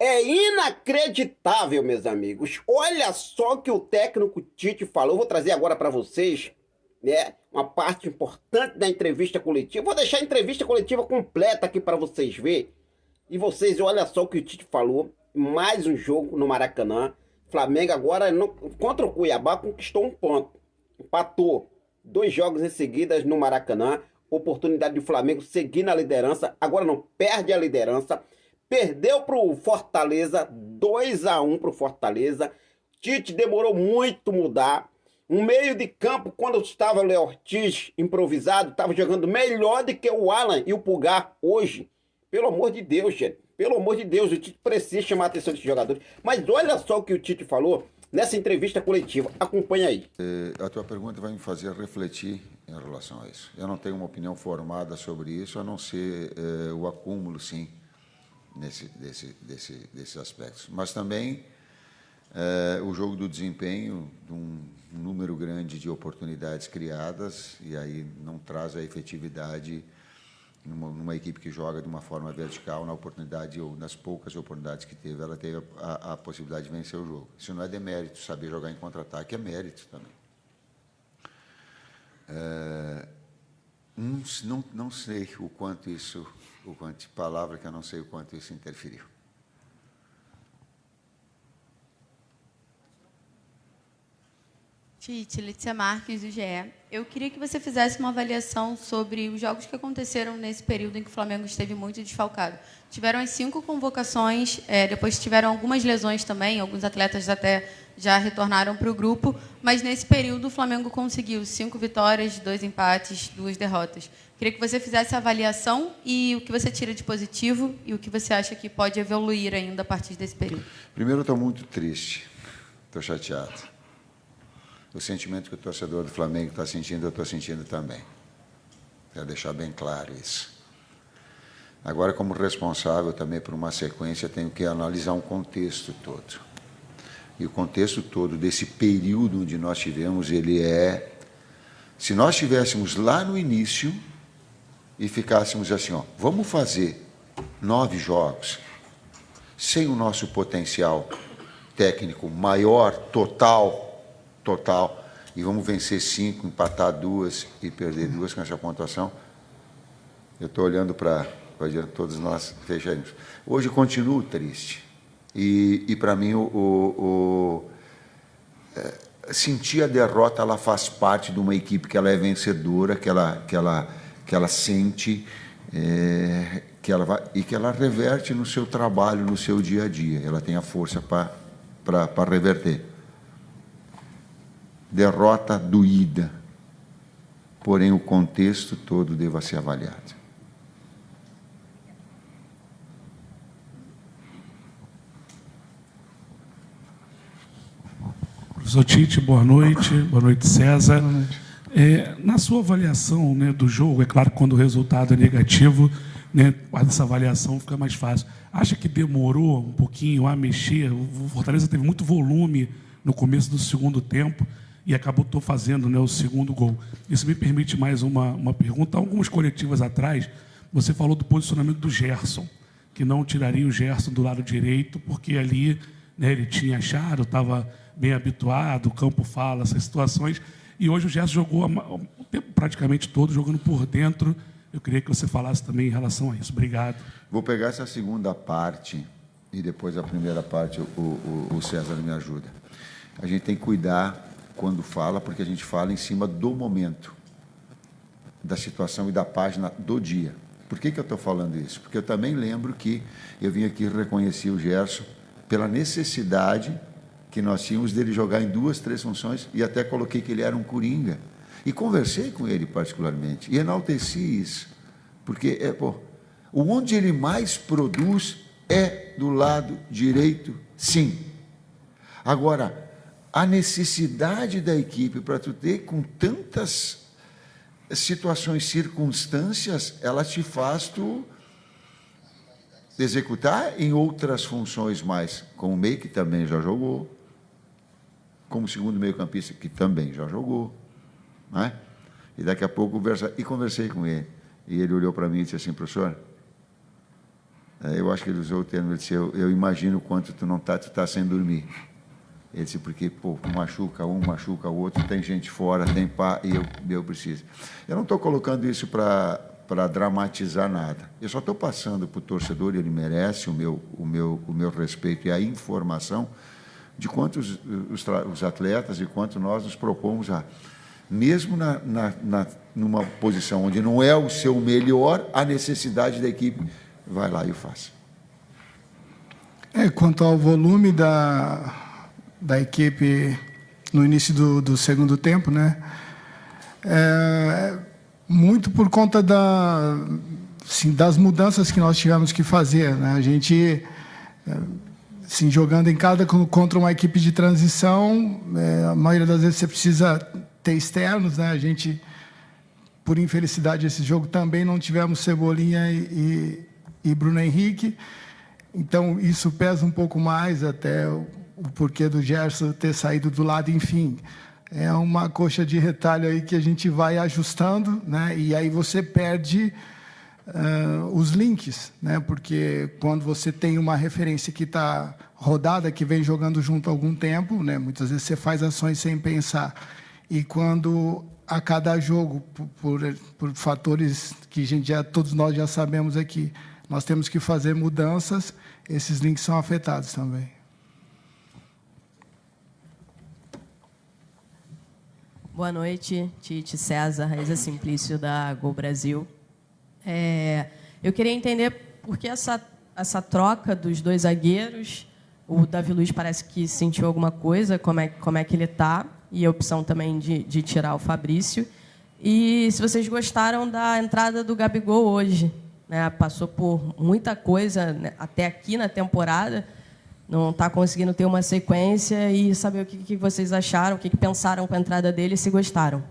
É inacreditável, meus amigos. Olha só o que o técnico Tite falou. Eu vou trazer agora para vocês, né, uma parte importante da entrevista coletiva. Vou deixar a entrevista coletiva completa aqui para vocês verem. E vocês, olha só o que o Tite falou. Mais um jogo no Maracanã. Flamengo agora contra o Cuiabá conquistou um ponto. Empatou 2 jogos em seguida no Maracanã. Oportunidade do Flamengo seguir na liderança. Agora não perde a liderança. Perdeu para o Fortaleza, 2-1 para o Fortaleza. Tite demorou muito mudar. Um meio de campo, quando estava o Léo Ortiz improvisado, estava jogando melhor do que o Alan e o Pulgar hoje. Pelo amor de Deus, gente. Pelo amor de Deus, o Tite precisa chamar a atenção desses jogadores. Mas olha só o que o Tite falou nessa entrevista coletiva. Acompanha aí. A tua pergunta vai me fazer refletir em relação a isso. Eu não tenho uma opinião formada sobre isso, a não ser o acúmulo, sim, desses aspectos. Mas também o jogo do desempenho, de um número grande de oportunidades criadas, e aí não traz a efetividade numa equipe que joga de uma forma vertical, na oportunidade, ou nas poucas oportunidades que teve, ela teve a possibilidade de vencer o jogo. Isso não é demérito, saber jogar em contra-ataque é mérito também. Não sei o quanto isso, palavra que eu não sei o quanto isso interferiu. Tite, Letícia Marques, do GE. Eu queria que você fizesse uma avaliação sobre os jogos que aconteceram nesse período em que o Flamengo esteve muito desfalcado. Tiveram as 5 convocações, depois tiveram algumas lesões também, alguns atletas até já retornaram para o grupo, mas nesse período o Flamengo conseguiu 5 vitórias, 2 empates, 2 derrotas. Queria que você fizesse a avaliação e o que você tira de positivo e o que você acha que pode evoluir ainda a partir desse período. Primeiro, eu estou muito triste, estou chateado. O sentimento que o torcedor do Flamengo está sentindo, eu estou sentindo também. Quero deixar bem claro isso. Agora, como responsável também por uma sequência, tenho que analisar um contexto todo. E o contexto todo desse período onde nós tivemos, ele é... Se nós estivéssemos lá no início e ficássemos assim, ó, vamos fazer 9 jogos sem o nosso potencial técnico maior, total, e vamos vencer 5, empatar 2 e perder 2 com essa pontuação, eu estou olhando para todos nós fecharmos. Hoje continuo triste. E para mim, sentir a derrota, ela faz parte de uma equipe que ela é vencedora, que ela sente, que ela reverte no seu trabalho, no seu dia a dia. Ela tem a força para reverter. Derrota doída, porém o contexto todo deva ser avaliado. Professor Tite, boa noite César. Boa noite. Na sua avaliação, né, do jogo, é claro que quando o resultado é negativo, né, essa avaliação fica mais fácil. Acha que demorou um pouquinho a mexer? O Fortaleza teve muito volume no começo do segundo tempo e acabou fazendo, né, o segundo gol. Isso me permite mais uma pergunta. Algumas coletivas atrás, você falou do posicionamento do Gerson, que não tiraria o Gerson do lado direito, porque ali, né, ele tinha achado, estava bem habituado, o campo fala, essas situações, e hoje o Gerson jogou o tempo praticamente todo jogando por dentro. Eu queria que você falasse também em relação a isso. Obrigado. Vou pegar essa segunda parte e depois a primeira parte o César me ajuda. A gente tem que cuidar quando fala, porque a gente fala em cima do momento, da situação e da página do dia. Por que eu estou falando isso? Porque eu também lembro que eu vim aqui reconhecer o Gerson pela necessidade que nós tínhamos dele jogar em 2, 3 funções, e até coloquei que ele era um coringa. E conversei com ele particularmente, e enalteci isso, porque onde ele mais produz é do lado direito, sim. Agora, a necessidade da equipe para tu ter com tantas situações, circunstâncias, ela te faz tu executar em outras funções mais, como meio que também já jogou, como segundo meio-campista que também já jogou, não é? E daqui a pouco conversei com ele, e ele olhou para mim e disse assim: professor, Eu acho que ele usou o termo, ele disse, eu imagino quanto tu tá sem dormir. Ele disse, porque, pô, machuca um, machuca o outro, tem gente fora, tem pá, e eu preciso. Eu não estou colocando isso para dramatizar nada. Eu só estou passando para o torcedor, ele merece o meu respeito e a informação de quantos os atletas e quanto nós nos propomos a... Mesmo numa posição onde não é o seu melhor, a necessidade da equipe, vai lá e o faz. Quanto ao volume da equipe no início do segundo tempo, né? Muito por conta das mudanças que nós tivemos que fazer, né? A gente, assim, jogando em cada contra uma equipe de transição, a maioria das vezes você precisa ter externos, né? A gente, por infelicidade, esse jogo também não tivemos Cebolinha e Bruno Henrique, então isso pesa um pouco mais, até o porquê do Gerson ter saído do lado, enfim. É uma coxa de retalho aí que a gente vai ajustando, né? E aí você perde os links, né? Porque quando você tem uma referência que está rodada, que vem jogando junto há algum tempo, né? Muitas vezes você faz ações sem pensar. E quando a cada jogo, por fatores que todos nós já sabemos aqui, nós temos que fazer mudanças, esses links são afetados também. Boa noite, Tite, César, Raíza Simplício, da Gol Brasil. Eu queria entender por que essa troca dos dois zagueiros. O Davi Luiz parece que sentiu alguma coisa, como é que ele está, e a opção também de tirar o Fabrício. E se vocês gostaram da entrada do Gabigol hoje, né? Passou por muita coisa, né, até aqui na temporada, não está conseguindo ter uma sequência, e saber o que vocês acharam, o que pensaram com a entrada dele e se gostaram.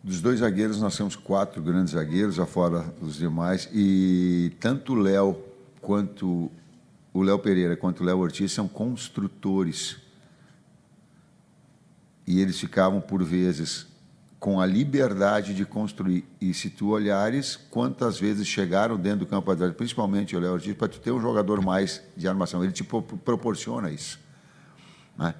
Dos dois zagueiros, nós temos 4 grandes zagueiros, afora os demais, e tanto o Léo quanto o Léo Pereira quanto o Léo Ortiz são construtores. E eles ficavam, por vezes, com a liberdade de construir. E se tu olhares, quantas vezes chegaram dentro do campo adversário, principalmente o Léo Ortiz, para tu ter um jogador mais de armação. Ele te proporciona isso, né?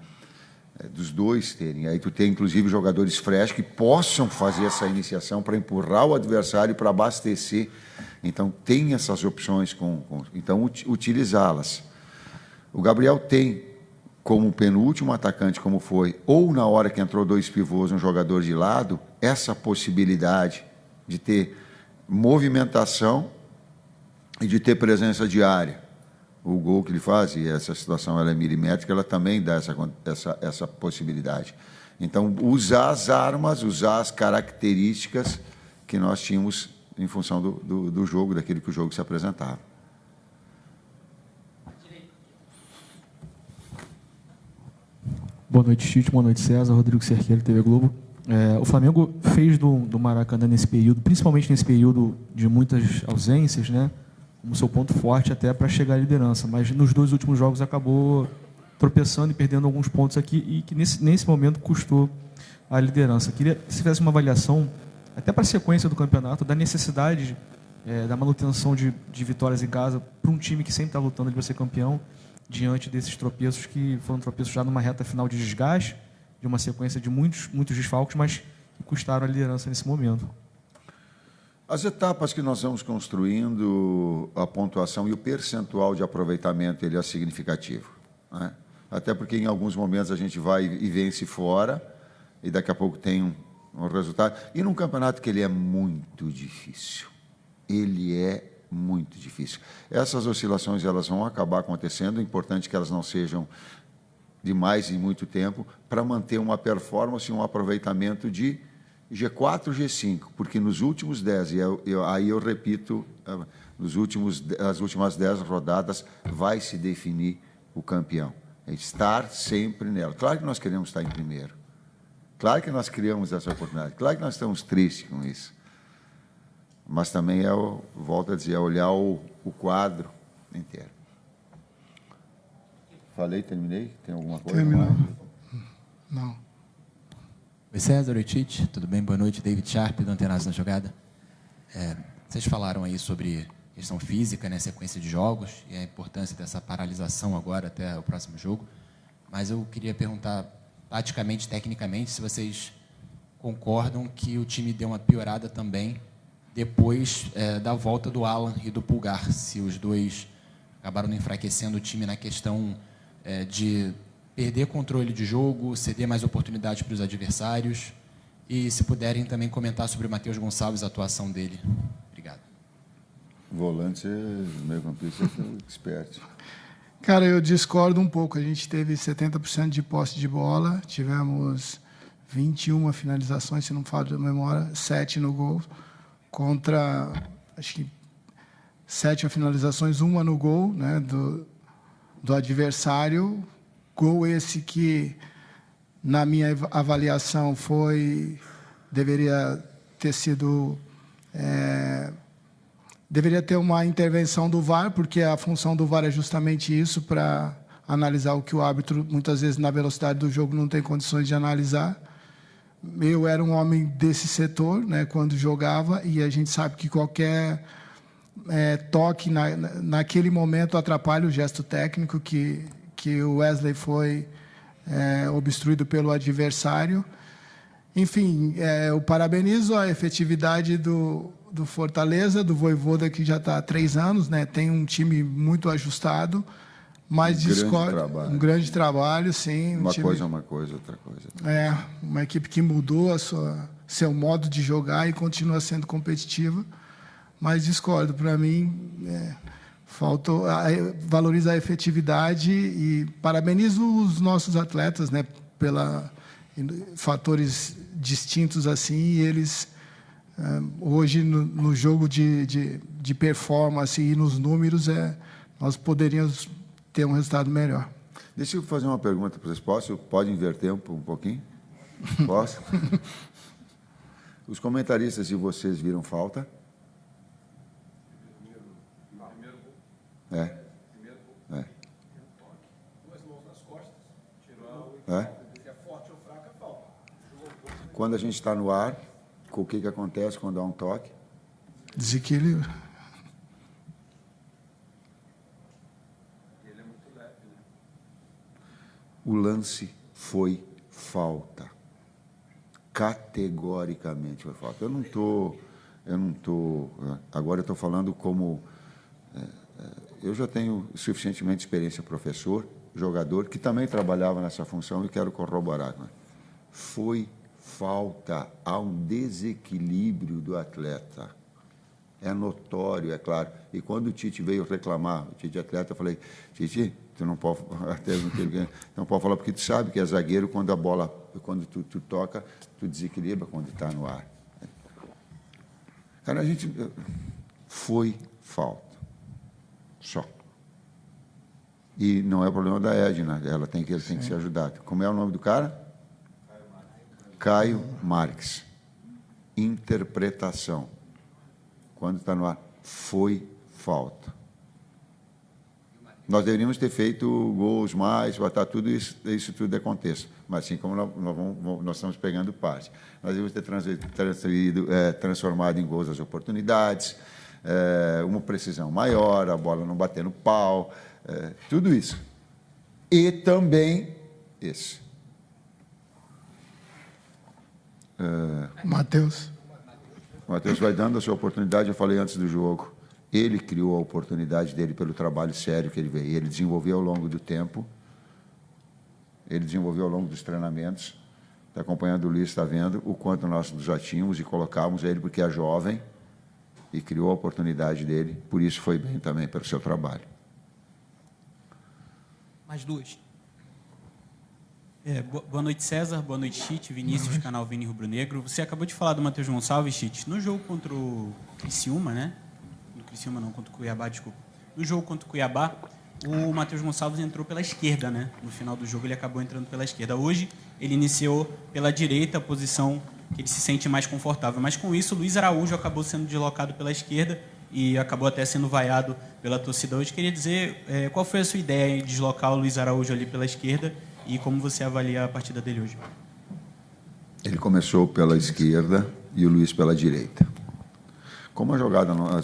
Dos dois terem. Aí tu tem, inclusive, jogadores fresh que possam fazer essa iniciação para empurrar o adversário, para abastecer. Então, tem essas opções, então, utilizá-las. O Gabriel tem, como penúltimo atacante, como foi, ou na hora que entrou 2 pivôs, um jogador de lado, essa possibilidade de ter movimentação e de ter presença de área. O gol que ele faz, e essa situação ela é milimétrica, ela também dá essa possibilidade. Então, usar as armas, usar as características que nós tínhamos em função do jogo, daquilo que o jogo se apresentava. Boa noite, Tite. Boa noite, César. Rodrigo Cerqueira, TV Globo. O Flamengo fez do Maracanã nesse período, principalmente nesse período de muitas ausências, né, como seu ponto forte até para chegar à liderança. Mas nos 2 últimos jogos acabou tropeçando e perdendo alguns pontos aqui, e que nesse momento custou a liderança. Queria que você fizesse uma avaliação, até para a sequência do campeonato, da necessidade da manutenção de vitórias em casa para um time que sempre está lutando de ser campeão, diante desses tropeços que foram tropeços já numa reta final de desgaste, de uma sequência de muitos desfalques, mas que custaram a liderança nesse momento. As etapas que nós vamos construindo, a pontuação e o percentual de aproveitamento, ele é significativo, né? Até porque em alguns momentos a gente vai e vence fora, e daqui a pouco tem um resultado. E num campeonato que ele é muito difícil. Ele é muito difícil. Essas oscilações elas vão acabar acontecendo, é importante que elas não sejam de mais e muito tempo, para manter uma performance e um aproveitamento de G4, G5, porque nos últimos 10, aí eu repito, as últimas 10 rodadas vai se definir o campeão. É estar sempre nela. Claro que nós queremos estar em primeiro. Claro que nós criamos essa oportunidade. Claro que nós estamos tristes com isso. Mas também volto a dizer, é olhar o quadro inteiro. Falei, terminei? Tem alguma coisa? Terminou. Não. Oi, César, oi, Tite. Tudo bem? Boa noite. David Sharp, do Antenados na Jogada. Vocês falaram aí sobre questão física, né, sequência de jogos, e a importância dessa paralisação agora até o próximo jogo. Mas eu queria perguntar, taticamente, tecnicamente, se vocês concordam que o time deu uma piorada também depois da volta do Alan e do Pulgar, se os dois acabaram enfraquecendo o time na questão de perder controle de jogo, ceder mais oportunidades para os adversários, e se puderem também comentar sobre o Matheus Gonçalves, a atuação dele. Obrigado. Volante, meio-campista, expert. Cara, eu discordo um pouco. A gente teve 70% de posse de bola, tivemos 21 finalizações, se não falha a memória, 7 no gol, contra, acho que 7 finalizações, 1 no gol, né, do adversário. Gol esse que, na minha avaliação, deveria ter sido... deveria ter uma intervenção do VAR, porque a função do VAR é justamente isso, para analisar o que o árbitro, muitas vezes, na velocidade do jogo, não tem condições de analisar. Eu era um homem desse setor, né, quando jogava, e a gente sabe que qualquer toque naquele momento atrapalha o gesto técnico, que o Wesley foi obstruído pelo adversário. Enfim, eu parabenizo a efetividade do Fortaleza, do Vojvoda, que já está há 3 anos, né? Tem um time muito ajustado, mas discordo. Um grande trabalho, sim. Uma coisa é uma coisa, outra coisa. Uma equipe que mudou seu modo de jogar e continua sendo competitiva, mas discordo. Para mim, valoriza a efetividade e parabenizo os nossos atletas, né? Pela fatores distintos assim, e eles hoje no jogo de performance e nos números nós poderíamos ter um resultado melhor. Deixa eu fazer uma pergunta para vocês. Pode inverter um pouquinho? Posso? Os comentaristas de vocês viram falta? Quando a gente está no ar, o que acontece quando há um toque? Desequilíbrio. Ele é muito leve, né? O lance foi falta. Categoricamente foi falta. Eu não estou... Agora eu estou falando como... eu já tenho suficientemente experiência, professor, jogador, que também trabalhava nessa função e quero corroborar. Né? Foi falta, há um desequilíbrio do atleta. É notório, é claro. E quando o Tite veio reclamar, o Tite atleta, eu falei, Tite, tu não pode, não pode falar, porque tu sabe que é zagueiro, quando a bola, quando tu toca, tu desequilibra quando está no ar. Cara, foi falta. Só. E não é o problema da Edna, ela tem que ser ajudada. Como é o nome do cara? Caio Marques. Interpretação. Quando está no ar, foi falta. Nós deveríamos ter feito gols mais, botar tudo isso tudo aconteça. Mas assim como nós estamos pegando parte. Nós deveríamos ter transformado em gols as oportunidades, uma precisão maior, a bola não bater no pau, tudo isso. E também esse. Matheus. O Matheus vai dando a sua oportunidade, eu falei antes do jogo. Ele criou a oportunidade dele pelo trabalho sério que ele veio. Ele desenvolveu ao longo do tempo, ele desenvolveu ao longo dos treinamentos. Está acompanhando o Luiz, está vendo o quanto nós já tínhamos e colocávamos ele porque é jovem e criou a oportunidade dele. Por isso foi bem também pelo seu trabalho. Mais duas. Boa noite, César. Boa noite, Tite. Vinícius, canal Vini Rubro Negro. Você acabou de falar do Matheus Gonçalves, Tite. No jogo contra o Criciúma, né? No Criciúma não, contra o Cuiabá, desculpa. No jogo contra o Cuiabá, o Matheus Gonçalves entrou pela esquerda, né? No final do jogo ele acabou entrando pela esquerda. Hoje ele iniciou pela direita, a posição que ele se sente mais confortável. Mas com isso o Luiz Araújo acabou sendo deslocado pela esquerda e acabou até sendo vaiado pela torcida hoje. Queria dizer, qual foi a sua ideia em deslocar o Luiz Araújo ali pela esquerda e como você avalia a partida dele hoje? Ele começou pela esquerda e o Luiz pela direita. Como as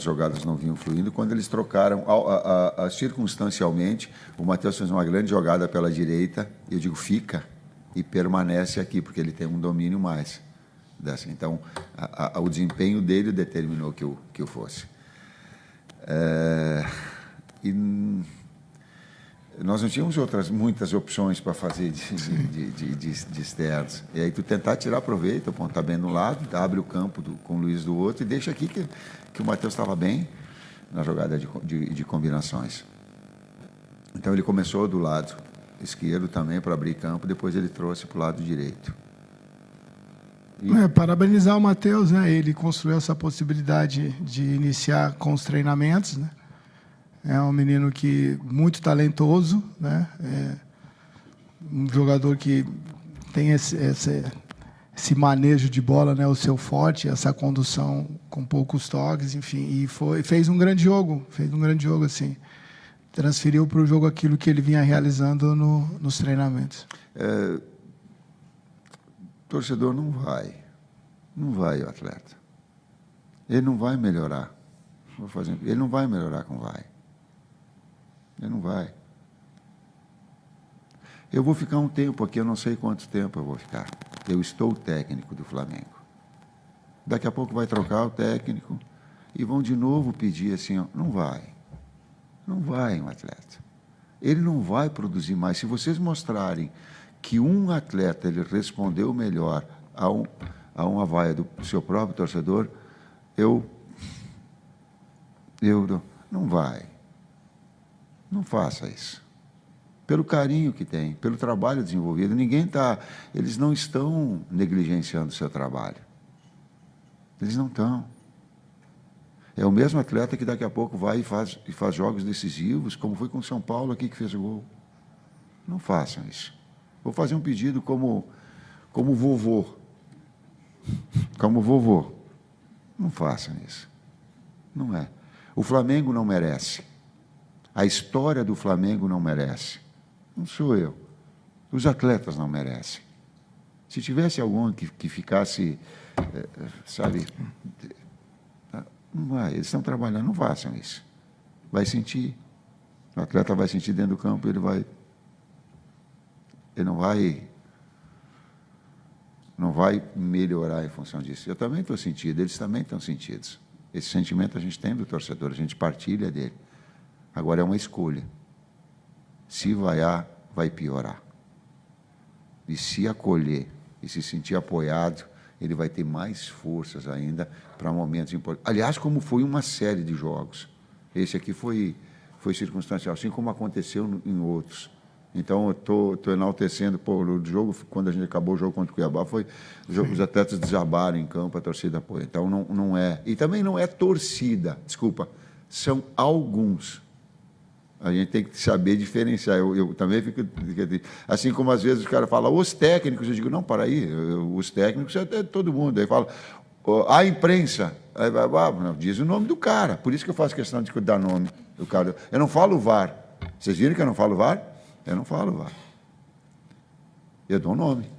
jogadas não vinham fluindo, quando eles trocaram, circunstancialmente, o Matheus fez uma grande jogada pela direita, e eu digo, fica e permanece aqui, porque ele tem um domínio mais. Então, o desempenho dele determinou que eu fosse. E nós não tínhamos muitas opções para fazer de externos. E aí tu tentar tirar proveito, apontar bem no lado, abre o campo com o Luiz do outro e deixa aqui que o Matheus estava bem na jogada de combinações. Então ele começou do lado esquerdo também para abrir campo, depois ele trouxe para o lado direito. Parabenizar o Matheus, né? Ele construiu essa possibilidade de iniciar com os treinamentos, né? É um menino muito talentoso, né? É um jogador que tem esse manejo de bola, né? O seu forte, essa condução com poucos toques, enfim, e fez um grande jogo, assim. Transferiu para o jogo aquilo que ele vinha realizando nos treinamentos. Torcedor não vai o atleta. Ele não vai melhorar. Ele não vai melhorar com vai. Ele não vai. Eu vou ficar um tempo aqui, eu não sei quanto tempo eu vou ficar. Eu estou técnico do Flamengo. Daqui a pouco vai trocar o técnico e vão de novo pedir assim, ó, não vai. Não vai um atleta. Ele não vai produzir mais. Se vocês mostrarem que um atleta ele respondeu melhor a uma vaia do seu próprio torcedor, não vai. Não faça isso. Pelo carinho que tem, pelo trabalho desenvolvido, eles não estão negligenciando o seu trabalho. Eles não estão. É o mesmo atleta que daqui a pouco vai e faz jogos decisivos, como foi com o São Paulo aqui que fez o gol. Não façam isso. Vou fazer um pedido como vovô. Como vovô. Não façam isso. Não é. O Flamengo não merece. A história do Flamengo não merece. Não sou eu. Os atletas não merecem. Se tivesse algum que ficasse, sabe, não vai. Eles estão trabalhando, não façam isso. Vai sentir. O atleta vai sentir dentro do campo, ele não vai melhorar em função disso. Eu também estou sentido, eles também estão sentidos. Esse sentimento a gente tem do torcedor, a gente partilha dele. Agora é uma escolha. Se vaiar, vai piorar. E se acolher e se sentir apoiado, ele vai ter mais forças ainda para momentos importantes. Aliás, como foi uma série de jogos. Esse aqui foi circunstancial, assim como aconteceu em outros. Então, eu estou enaltecendo, o jogo, quando a gente acabou o jogo contra o Cuiabá, os atletas desabaram em campo, a torcida apoia. Então, não é. E também não é torcida, desculpa, são alguns. A gente tem que saber diferenciar. Eu também fico... Assim como, às vezes, os caras falam, os técnicos, eu digo, não, para aí, os técnicos é todo mundo. Aí fala, a imprensa, aí, diz o nome do cara. Por isso que eu faço questão de dar nome do cara. Eu não falo VAR. Vocês viram que eu não falo VAR? Eu não falo VAR. Eu dou nome.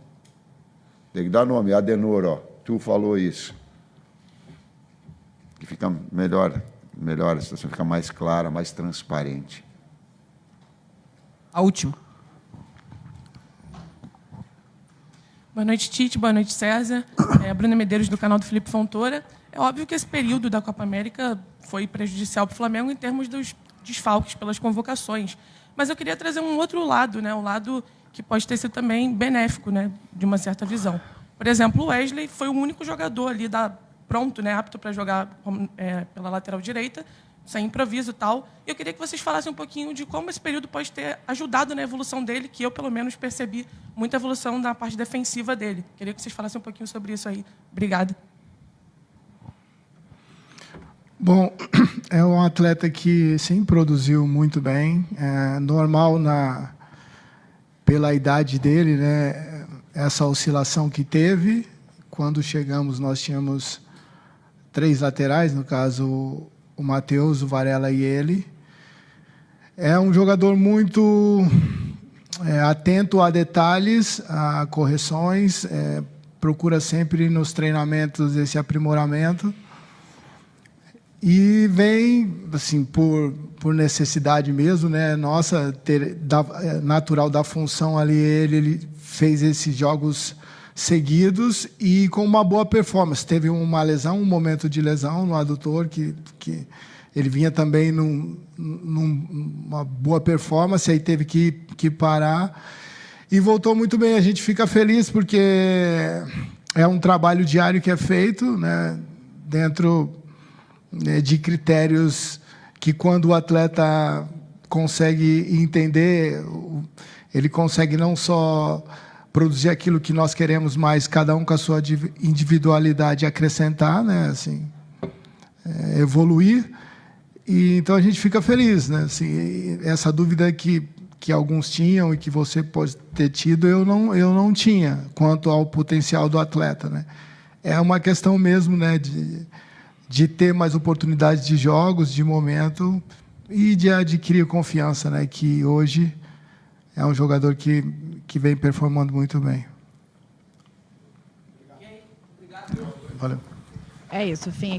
Tem que dar nome. Adenor, ó, tu falou isso. Que fica melhor a situação, fica mais clara, mais transparente. A última. Boa noite, Tite. Boa noite, César. Bruna Medeiros, do canal do Felipe Fontoura. É óbvio que esse período da Copa América foi prejudicial para o Flamengo em termos dos desfalques pelas convocações. Mas eu queria trazer um outro lado, né? Um lado que pode ter sido também benéfico, né? De uma certa visão. Por exemplo, o Wesley foi o único jogador ali pronto, né? Apto para jogar pela lateral direita, sem improviso e tal. E eu queria que vocês falassem um pouquinho de como esse período pode ter ajudado na evolução dele, que eu, pelo menos, percebi muita evolução na parte defensiva dele. Queria que vocês falassem um pouquinho sobre isso aí. Obrigada. Bom, é um atleta que, sim, produziu muito bem. É normal, pela idade dele, né, essa oscilação que teve. Quando chegamos, nós tínhamos 3 laterais, no caso, o Matheus, o Varela e ele. É um jogador muito atento a detalhes, a correções, procura sempre nos treinamentos esse aprimoramento. E vem, assim, por necessidade mesmo, né? Nossa, natural da função ali, ele fez esses jogos seguidos e com uma boa performance. Teve uma lesão, um momento de lesão no adutor, que ele vinha também numa boa performance, aí teve que parar e voltou muito bem. A gente fica feliz porque é um trabalho diário que é feito, né, dentro de critérios que, quando o atleta consegue entender, ele consegue não só produzir aquilo que nós queremos, mas cada um com a sua individualidade acrescentar, né, assim, evoluir. E então a gente fica feliz, né? Assim, essa dúvida que alguns tinham e que você pode ter tido, eu não tinha quanto ao potencial do atleta, né? É uma questão mesmo, né, de ter mais oportunidades de jogos, de momento, e de adquirir confiança, né? Que hoje é um jogador que vem performando muito bem. Valeu. É isso, fim.